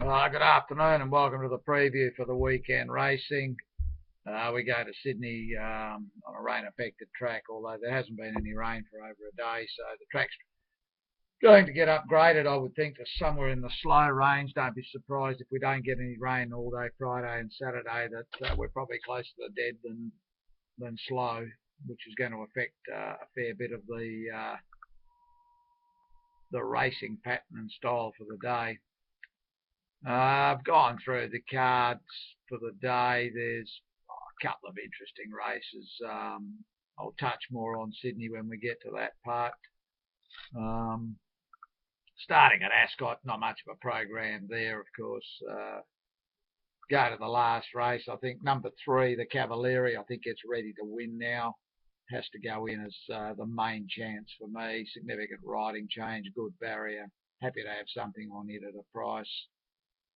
Good afternoon and welcome to the preview for the weekend racing. We go to Sydney on a rain-affected track, although there hasn't been any rain for over a day, so the track's going to get upgraded, I would think, to somewhere in the slow range. Don't be surprised if we don't get any rain all day Friday and Saturday, that we're probably closer to the dead than slow, which is going to affect a fair bit of the racing pattern and style for the day. I've gone through the cards for the day. There's a couple of interesting races. I'll touch more on Sydney when we get to that part. Starting at Ascot, not much of a program there, of course. Go to the last race. I think number 3, the Cavalieri, I think it's ready to win now. Has to go in as the main chance for me. Significant riding change, good barrier. Happy to have something on it at a price.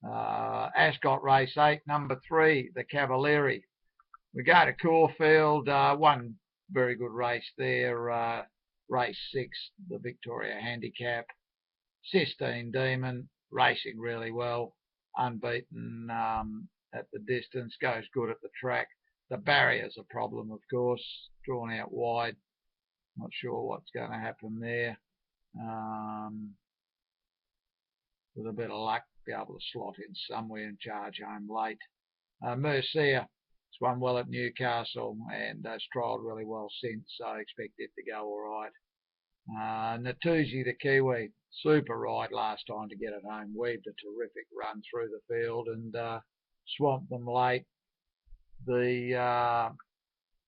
Ascot race 8, number 3, the Cavalieri. We go to Caulfield, one very good race there. Race 6, the Victoria Handicap. Sistine Demon, racing really well, unbeaten at the distance, goes good at the track. The barrier's a problem, of course, drawn out wide. Not sure what's going to happen there. With a bit of luck, be able to slot in somewhere and charge home late. Mercia, it's won well at Newcastle and has trialled really well since, so I expect it to go all right. Natuzzi, the Kiwi, super ride last time to get it home. Weaved a terrific run through the field and swamped them late. The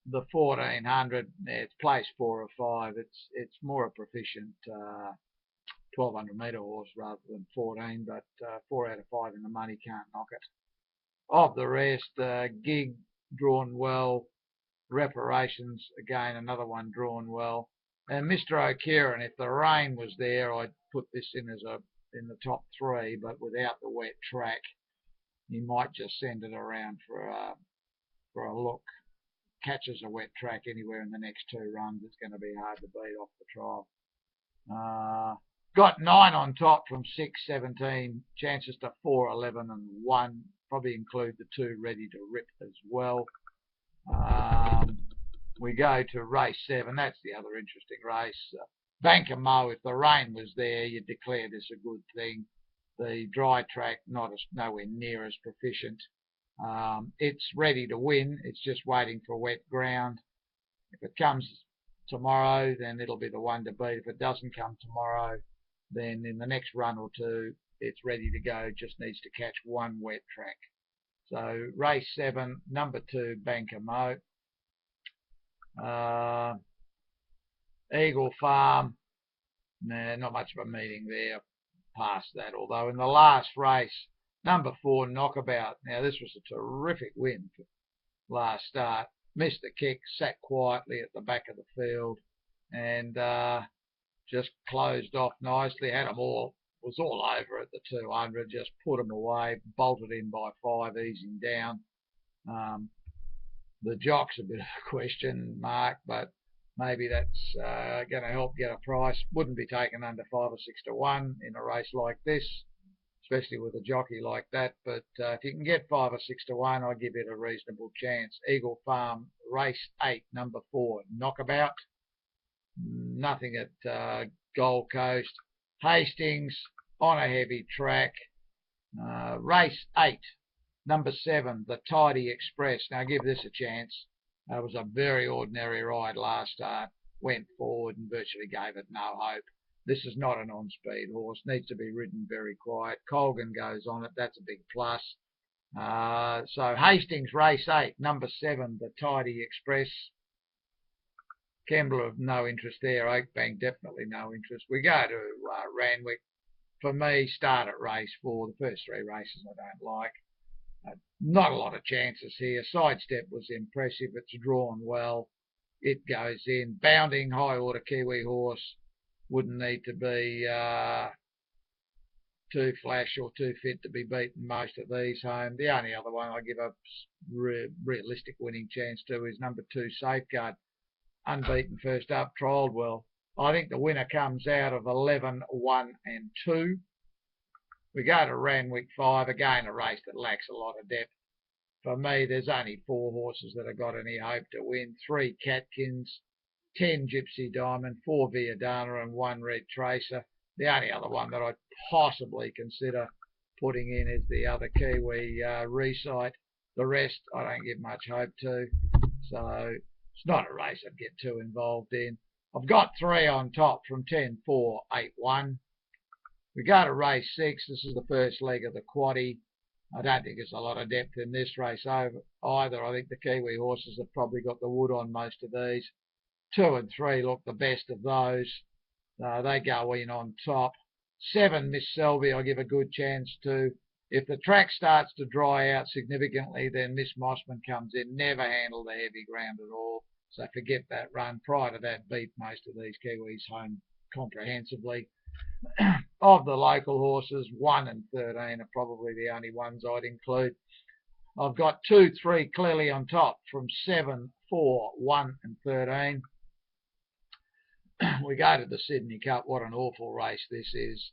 1400, it's place 4 or 5. It's more a proficient 1200 metre horse rather than 14, but 4 out of 5 in the money can't knock it. Of the rest, Gig drawn well, Reparations again another one drawn well, and Mr. O'Kieran. If the rain was there, I'd put this in the top 3, but without the wet track, you might just send it around for a look. Catches a wet track anywhere in the next 2 runs, it's going to be hard to beat off the trial. Got 9 on top from 6, 17, chances to 4, 11 and 1. Probably include the 2 ready to rip as well. We go to race 7. That's the other interesting race. Banker Mo, if the rain was there, you'd declare this a good thing. The dry track, nowhere near as proficient. It's ready to win. It's just waiting for wet ground. If it comes tomorrow, then it'll be the one to beat. If it doesn't come tomorrow, then in the next run or 2, it's ready to go. Just needs to catch one wet track. So race 7, number 2, Banker Mo. Eagle Farm, nah, not much of a meeting there. Past that, although in the last race, number 4, Knockabout. Now this was a terrific win for last start. Missed the kick, sat quietly at the back of the field, and just closed off nicely. Had them all, was all over at the 200. Just put them away, bolted in by 5, easing down. The jock's a bit of a question mark, but maybe that's going to help get a price. Wouldn't be taken under 5 or 6 to 1 in a race like this, especially with a jockey like that. But if you can get 5 or 6 to 1, I'll give it a reasonable chance. Eagle Farm, race 8, number 4, Knockabout. Nothing at Gold Coast. Hastings on a heavy track. Race 8, number 7, the Tidy Express. Now give this a chance. It was a very ordinary ride last start. Went forward and virtually gave it no hope. This is not an on-speed horse. Needs to be ridden very quiet. Colgan goes on it. That's a big plus. So Hastings, race 8, number 7, the Tidy Express. Kembla, no interest there. Oakbank, definitely no interest. We go to Randwick. For me, start at race 4. The first 3 races I don't like. Not a lot of chances here. Sidestep was impressive. It's drawn well. It goes in. Bounding, high order Kiwi horse. Wouldn't need to be too flash or too fit to be beaten most of these home. The only other one I give a realistic winning chance to is number 2, Safeguard. Unbeaten first up, trialled well. I think the winner comes out of 11, 1 and 2. We go to Randwick 5, again a race that lacks a lot of depth. For me, there's only 4 horses that have got any hope to win. 3 Catkins, 10 Gypsy Diamond, 4 Viadana and 1 Red Tracer. The only other one that I'd possibly consider putting in is the other Kiwi Recite. The rest I don't give much hope to. So it's not a race I'd get too involved in. I've got 3 on top from 10, 4, 8, 1. We go to race 6. This is the first leg of the quaddie. I don't think there's a lot of depth in this race either. I think the Kiwi horses have probably got the wood on most of these. 2 and 3 look the best of those. They go in on top. 7, Miss Selby, I give a good chance to. If the track starts to dry out significantly, then Miss Mossman comes in. Never handled the heavy ground at all. So forget that run. Prior to that, beat most of these Kiwis home comprehensively. Of the local horses, 1 and 13 are probably the only ones I'd include. I've got 2, 3 clearly on top from 7, 4, 1 and 13. We go to the Sydney Cup. What an awful race this is.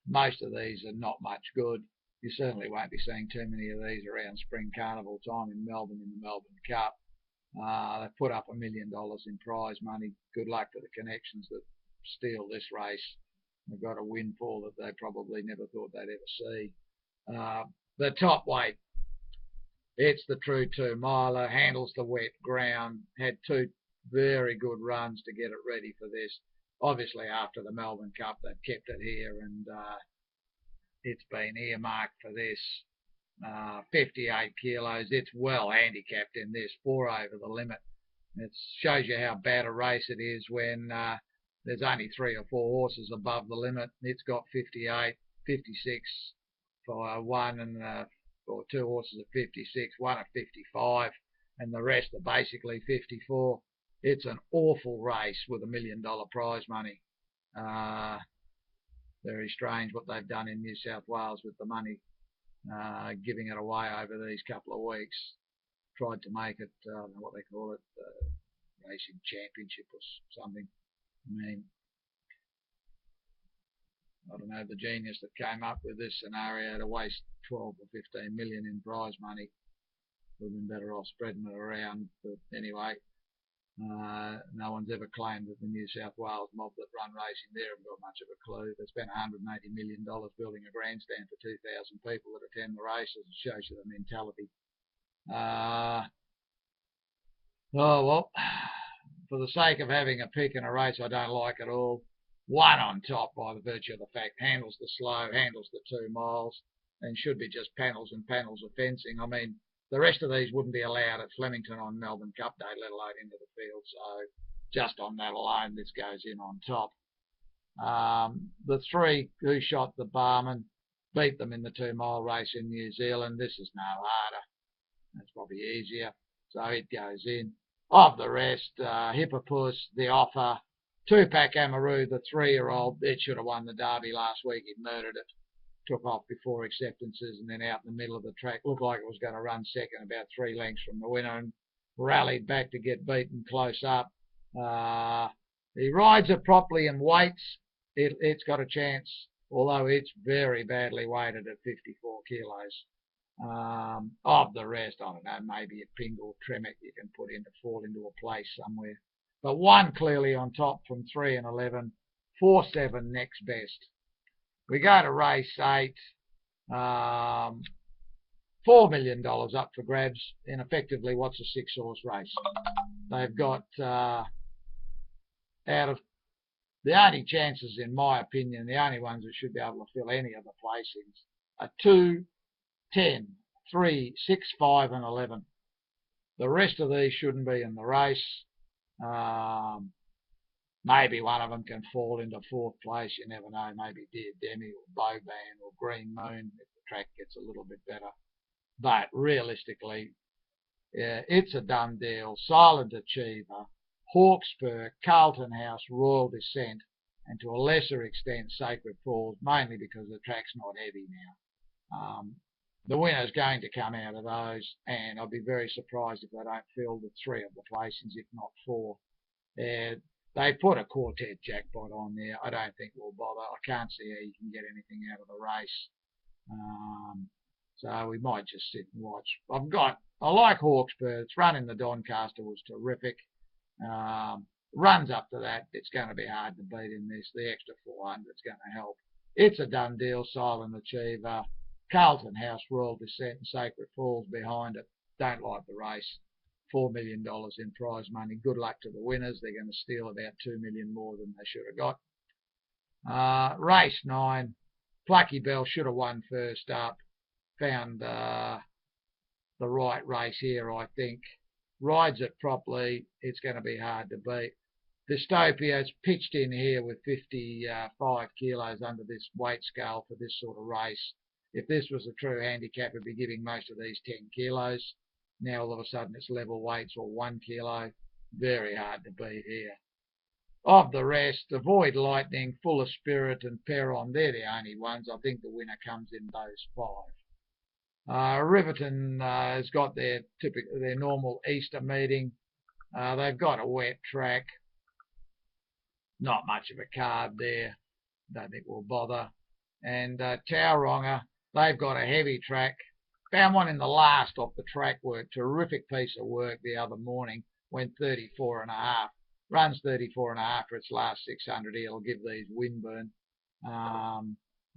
Most of these are not much good. You certainly won't be seeing too many of these around Spring Carnival time in Melbourne in the Melbourne Cup. They put up $1 million in prize money. Good luck to the connections that steal this race. They've got a windfall that they probably never thought they'd ever see. The top weight, it's the true 2-miler, handles the wet ground, had 2 very good runs to get it ready for this. Obviously, after the Melbourne Cup, they've kept it here, and it's been earmarked for this. 58 kilos. It's well handicapped in this, 4 over the limit. It shows you how bad a race it is when there's only 3 or 4 horses above the limit. It's got 58, 56 for 1 and or 2 horses at 56, 1 at 55, and the rest are basically 54. It's an awful race with $1 million prize money. Very strange what they've done in New South Wales with the money, giving it away over these couple of weeks. Tried to make it, what they call it, racing championship or something. I mean, I don't know, the genius that came up with this scenario to waste 12 or 15 million in prize money would have been better off spreading it around. But anyway, no one's ever claimed that the New South Wales mob that run racing there haven't got much of a clue. They spent $180 million building a grandstand for 2,000 people that attend the races. It shows you the mentality. Oh, well, for the sake of having a pick in a race I don't like at all, 1 on top by the virtue of the fact handles the slow, handles the 2 miles, and should be just panels and panels of fencing. I mean, the rest of these wouldn't be allowed at Flemington on Melbourne Cup Day, let alone into the field. So just on that alone, this goes in on top. The 3 who shot the Barman beat them in the 2-mile race in New Zealand. This is no harder. That's probably easier. So it goes in. Of the rest, Hippopus, The Offer, 2-Pack Amaroo, the 3-year-old, it should have won the Derby last week. It murdered it. Took off before acceptances and then out in the middle of the track. Looked like it was going to run second, about 3 lengths from the winner, and rallied back to get beaten close up. He rides it properly and waits. It's got a chance, although it's very badly weighted at 54 kilos. Of the rest, I don't know, maybe a Pingle Tremec you can put in to fall into a place somewhere. But 1 clearly on top from 3 and 11. 4, 7 next best. We go to race 8. $4 million up for grabs in effectively what's a 6-horse race. They've got, out of the only chances, in my opinion, the only ones that should be able to fill any of the placings are 2, 10, 3, 6, 5 and 11. The rest of these shouldn't be in the race. Maybe one of them can fall into 4th place. You never know. Maybe Dear Demi or Boban or Green Moon if the track gets a little bit better. But realistically, yeah, it's a done deal. Silent Achiever, Hawkspur, Carlton House, Royal Descent, and to a lesser extent Sacred Falls, mainly because the track's not heavy now. The winner's going to come out of those, and I'll be very surprised if they don't fill the 3 of the placings, if not 4. They put a quartet jackpot on there. I don't think we'll bother. I can't see how you can get anything out of the race. So we might just sit and watch. I like Hawkesbury. Its run in the Doncaster was terrific. Runs up to that, it's going to be hard to beat in this. The extra 400 is going to help. It's a done deal. Silent Achiever, Carlton House, Royal Descent, and Sacred Falls behind it. Don't like the race. $4 million in prize money. Good luck to the winners. They're going to steal about $2 million more than they should have got. Race 9. Plucky Bell should have won first up. Found the right race here, I think. Rides it properly. It's going to be hard to beat. Dystopia pitched in here with 55 kilos under this weight scale for this sort of race. If this was a true handicap, it'd be giving most of these 10 kilos. Now all of a sudden it's level weights or 1 kilo. Very hard to beat here. Of the rest, Avoid Lightning, Full of Spirit, and Perron, they're the only ones. I think the winner comes in those 5. Riverton has got their normal Easter meeting. They've got a wet track. Not much of a card there. Don't think we'll bother. And Tauranga, they've got a heavy track. Found one in the last off the track work. Terrific piece of work the other morning. Went 34.5. Runs 34.5 for its last 600. He'll give these Winburn. And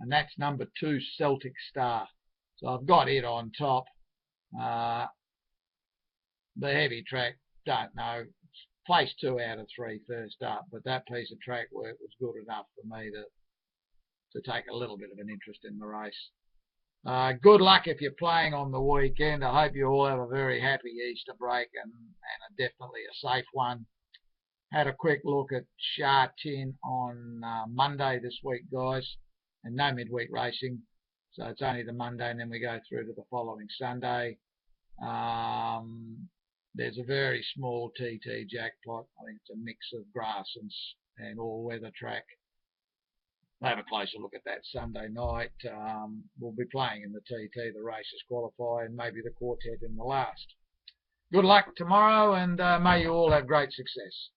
that's number 2, Celtic Star. So I've got it on top. The heavy track, don't know. Placed 2 out of 3 first up, but that piece of track work was good enough for me to take a little bit of an interest in the race. Good luck if you're playing on the weekend. I hope you all have a very happy Easter break and definitely a safe one. Had a quick look at Sha Tin on Monday this week, guys, and no midweek racing. So it's only the Monday, and then we go through to the following Sunday. There's a very small TT jackpot. I think it's a mix of grass and all-weather track. We'll have a closer look at that Sunday night. We'll be playing in the TT, the races qualify, and maybe the quartet in the last. Good luck tomorrow, and may you all have great success.